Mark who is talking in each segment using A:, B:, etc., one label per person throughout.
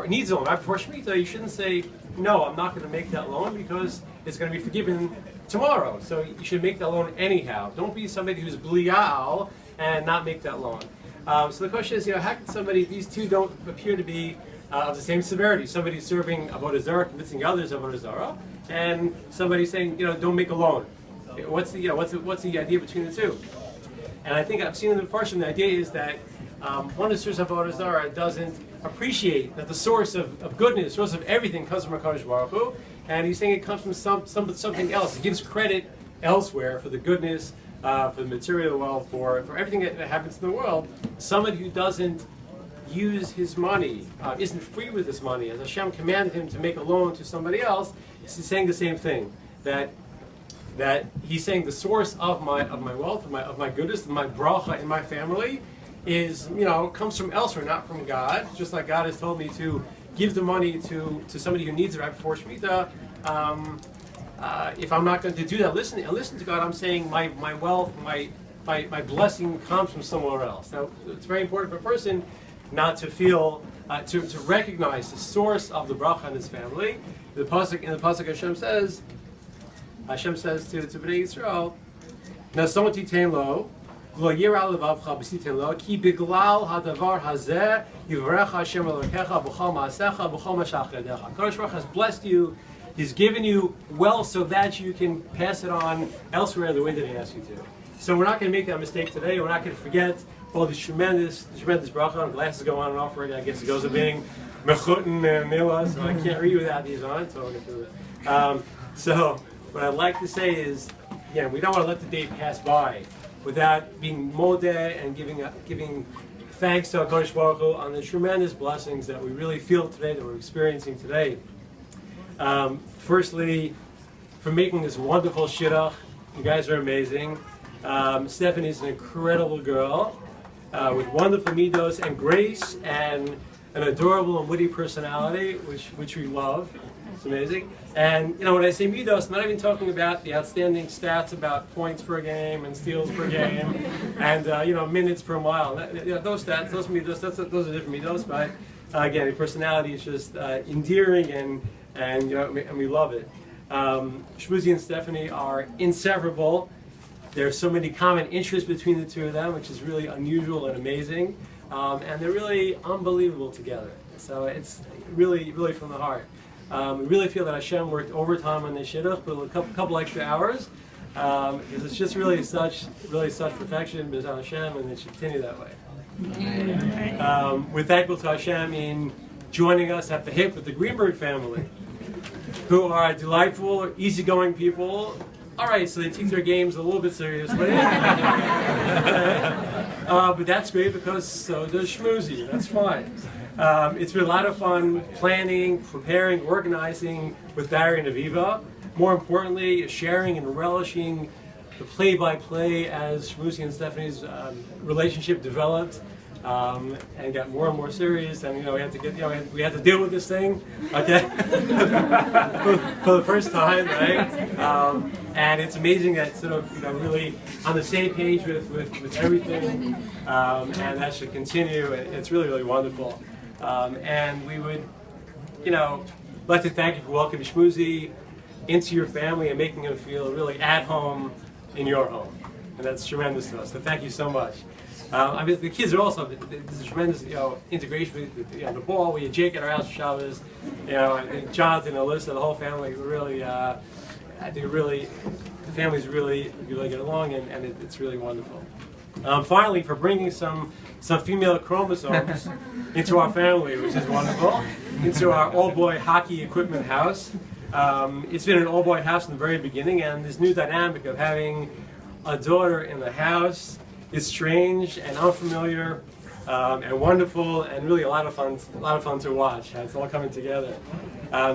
A: needs a loan right before Shemitah, you shouldn't say, no, I'm not going to make that loan because it's going to be forgiven tomorrow. So you should make that loan anyhow. Don't be somebody who's blial and not make that loan. So the question is, how can somebody, these two don't appear to be of the same severity. Somebody serving Avodah Zarah, convincing others of Avodah Zarah, and somebody saying, don't make a loan. What's the idea between the two? And I think I've seen in the Farshim, the idea is that one who serves Avodah Zarah doesn't appreciate that the source of goodness, the source of everything comes from HaKadosh Baruch Hu, and he's saying it comes from something else. He gives credit elsewhere for the goodness, for the material wealth, for everything that happens in the world. Somebody who doesn't use his money, isn't free with his money, as Hashem commanded him to make a loan to somebody else, he's saying the same thing. That he's saying the source of my wealth, of my goodness, of my bracha in my family is, comes from elsewhere, not from God. Just like God has told me to give the money to somebody who needs it right before Shemitah. If I'm not going to do that, listen to God, I'm saying my wealth, my blessing comes from somewhere else. Now, it's very important for a person not to feel, to recognize the source of the bracha in his family. In the pasuk, Hashem says to Bnei Yisrael, "Now someone titain lo, lo yira levavcha b'sitain lo, ki biglal hadavar hazeh yivrech Hashem elokecha b'chol ma'asecha b'chol mashach yadecha." HaKadosh Baruch has blessed you. He's given you wealth so that you can pass it on elsewhere the way that He asks you to. So we're not going to make that mistake today. We're not going to forget all these tremendous bracha. Glasses go on and off right. I guess it goes to being mechutin and nila, so I can't read without these on. So I'm going to do it. So what I'd like to say is, again, we don't want to let the day pass by without being modeh and giving thanks to HaKadosh Baruch Hu on the tremendous blessings that we really feel today, that we're experiencing today. Firstly, for making this wonderful shidduch. You guys are amazing. Stephanie's an incredible girl with wonderful midos and grace and an adorable and witty personality, which we love. It's amazing. And when I say midos, I'm not even talking about the outstanding stats about points per game and steals per game and minutes per mile. Those stats, those midos, those are different midos. But again, the personality is just endearing and we love it. Shmuzi and Stephanie are inseparable. There's so many common interests between the two of them, which is really unusual and amazing. And they're really unbelievable together. So it's really, really from the heart. We really feel that Hashem worked overtime on this shidduch, put a couple extra hours, because it's just really such perfection, b'ezras Hashem, and it should continue that way. We're thankful to Hashem in joining us at the hip with the Greenberg family, who are delightful, easygoing people. All right, so they take their games a little bit seriously. But that's great because so does Shmuzi. That's fine. It's been a lot of fun planning, preparing, organizing with Barry and Aviva. More importantly, sharing and relishing the play-by-play as Shmuzi and Stephanie's relationship developed. And got more and more serious, and we had to deal with this thing, okay, for the first time, right? And it's amazing that sort of really on the same page with everything, and that should continue. It's really, really wonderful. And we would, like to thank you for welcoming Shmuzi into your family and making him feel really at home in your home, and that's tremendous to us. So thank you so much. The kids are also, there's a tremendous, integration with the ball. We had Jake at our house for Shabbos. I think Jonathan, Alyssa, the whole family really, I think the families really get along, and it's really wonderful. Finally, for bringing some female chromosomes into our family, which is wonderful, into our all-boy hockey equipment house. It's been an all-boy house from the very beginning, and this new dynamic of having a daughter in the house is strange and unfamiliar and wonderful and really a lot of fun to watch. It's all coming together.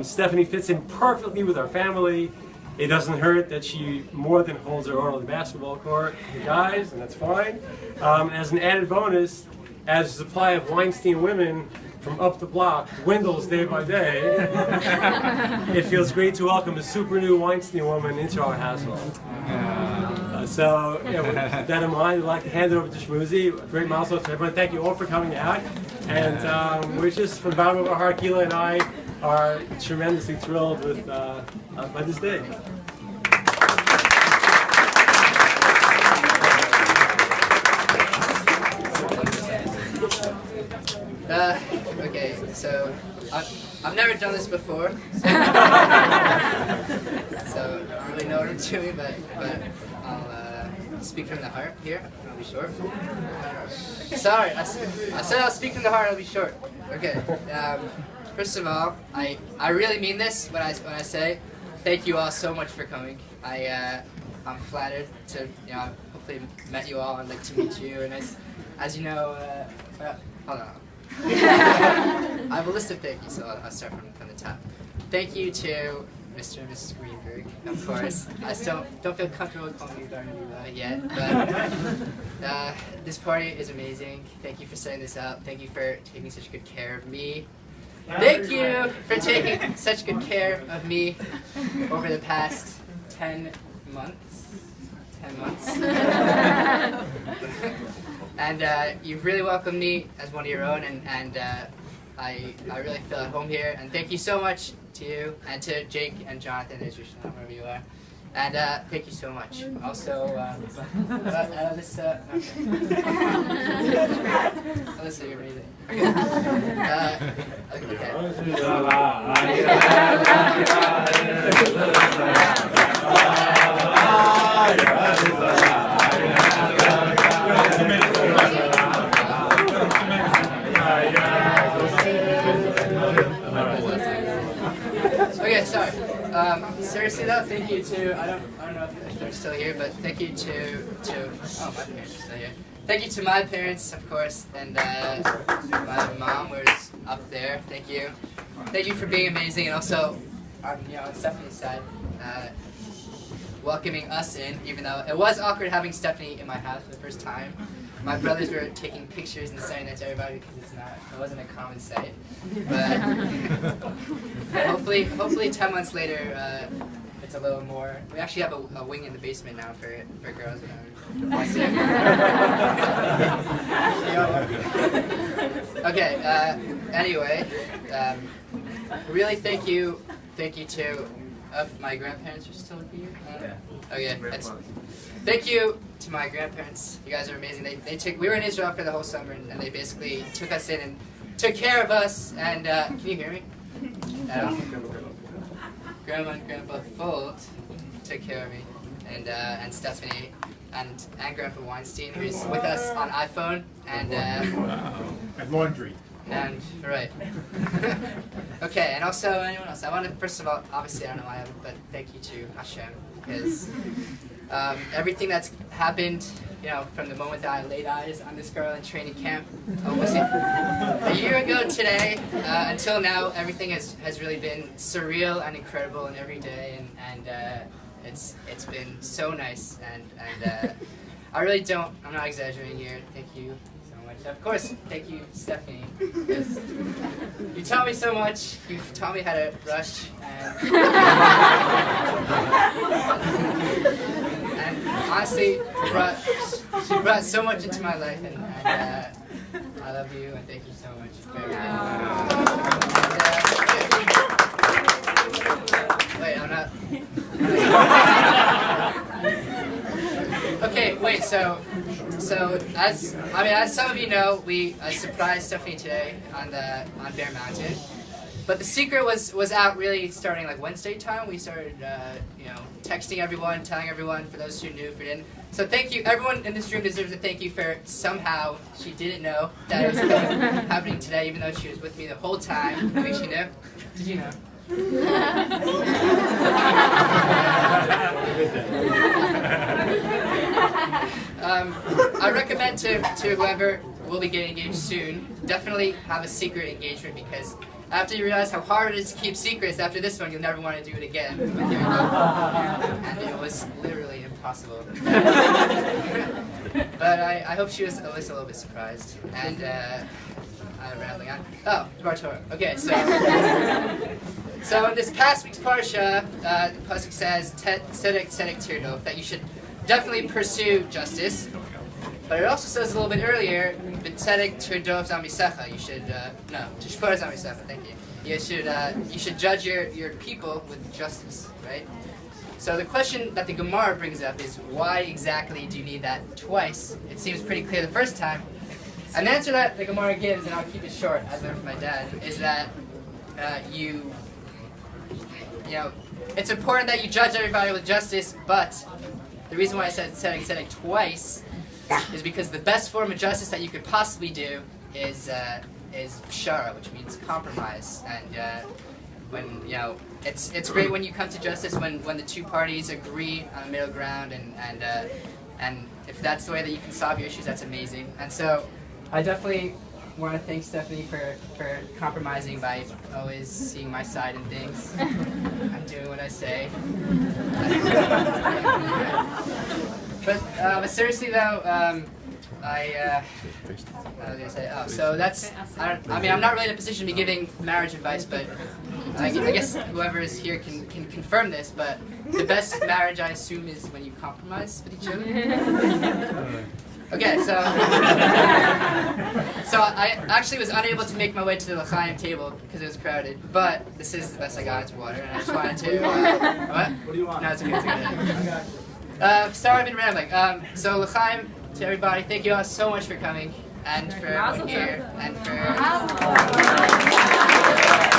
A: Stephanie fits in perfectly with our family. It doesn't hurt that she more than holds her own on the basketball court with the guys, and that's fine. As an added bonus, as the supply of Weinstein women from up the block dwindles day by day, it feels great to welcome a super new Weinstein woman into our household. So, with that in mind, I'd like to hand it over to Shmuzi. A great milestone to everyone. Thank you all for coming out. And we're just, from the bottom of our heart, Gila and I are tremendously thrilled with by this day.
B: Okay, so I've never done this before, so I don't really know what I'm doing, but I'll speak from the heart here. I'll be short. Sorry, I said I'll speak from the heart. I'll be short. Okay. First of all, I really mean this when I say thank you all so much for coming. I'm flattered to hopefully met you all and like to meet you, and as you know, hold on. I have a list of thank yous, so I'll start from the top. Thank you to Mr. and Mrs. Greenberg, of course. I still don't feel comfortable calling you Darnell yet, but this party is amazing. Thank you for setting this up. Thank you for taking such good care of me. Thank you for taking such good care of me over the past 10 months. 10 months. And you've really welcomed me as one of your own, and I really feel at home here. And thank you so much to you, and to Jake and Jonathan, as usual, wherever you are. And thank you so much. Also, Alyssa. Alyssa, you're amazing. Okay, sorry. Seriously though, thank you to, I don't know if they're still here, but thank you to oh, my parents are still here. Thank you to my parents, of course, and my mom was up there. Thank you. Thank you for being amazing, and also, on Stephanie's side, welcoming us in, even though it was awkward having Stephanie in my house for the first time. My brothers were taking pictures and sending that to everybody because it wasn't a common sight. But hopefully 10 months later, it's a little more. We actually have a wing in the basement now for girls. Okay. Anyway, really thank you to my grandparents are still here. Okay. Thank you to my grandparents. You guys are amazing. We were in Israel for the whole summer, and they basically took us in and took care of us. And can you hear me? Grandma and Grandpa Folt took care of me, and Stephanie, and Grandpa Weinstein, who's with us on iPhone, and
C: laundry.
B: And right. Okay, and also anyone else? I want to first of all, obviously I don't know why I haven't, but thank you to Hashem, because everything that's happened, from the moment that I laid eyes on this girl in training camp, was it a year ago today, until now, everything has really been surreal and incredible, and every day, and it's been so nice, and I really don't, I'm not exaggerating here. Thank you so much. Of course, thank you, Stephanie, because you taught me so much. You've taught me how to rush, and honestly, she brought so much into my life, and I love you, and thank you so much. Wait, I'm not. Okay, wait. So as some of you know, I surprised Stephanie today on Bear Mountain. But the secret was out really starting like Wednesday time. We started, texting everyone, telling everyone, for those who knew, if you didn't. So thank you. Everyone in this room deserves a thank you for somehow she didn't know that it was happening today, even though she was with me the whole time. I think she knew. Did you know? I recommend to whoever will be getting engaged soon, definitely have a secret engagement, because after you realize how hard it is to keep secrets, after this one, you'll never want to do it again with your and it was literally impossible. But I hope she was at least a little bit surprised. And I'm rambling on. Oh, Bar Torah. Okay, so in this past week's parsha, the pasuk says, "Tzedek tzedek tirdof," that you should definitely pursue justice. But it also says a little bit earlier, "B'tzedek tirdof zamisecha." You should tishpor zamisecha. Thank you. You should judge your people with justice, right? So the question that the Gemara brings up is, why exactly do you need that twice? It seems pretty clear the first time. And the answer that the Gemara gives, and I'll keep it short, as I learned from my dad, is that it's important that you judge everybody with justice, but the reason why I said tzedek twice is because the best form of justice that you could possibly do is pshara, which means compromise. And when it's great when you come to justice when the two parties agree on a middle ground, and if that's the way that you can solve your issues, that's amazing. And so I definitely want to thank Stephanie for compromising by always seeing my side in things. I'm doing what I say. But seriously though, I was gonna say, so that's, I mean, I'm not really in a position to be giving marriage advice, but I guess whoever is here can confirm this, but the best marriage, I assume, is when you compromise with each other. Okay, so I actually was unable to make my way to the Lechayim table because it was crowded, but this is the best I got. It's water, and I just wanted to, what? What do you want? No, it's okay, it's okay. Sorry, I've been rambling. So Lechayim, to everybody, thank you all so much for coming, and for everyone here, and for...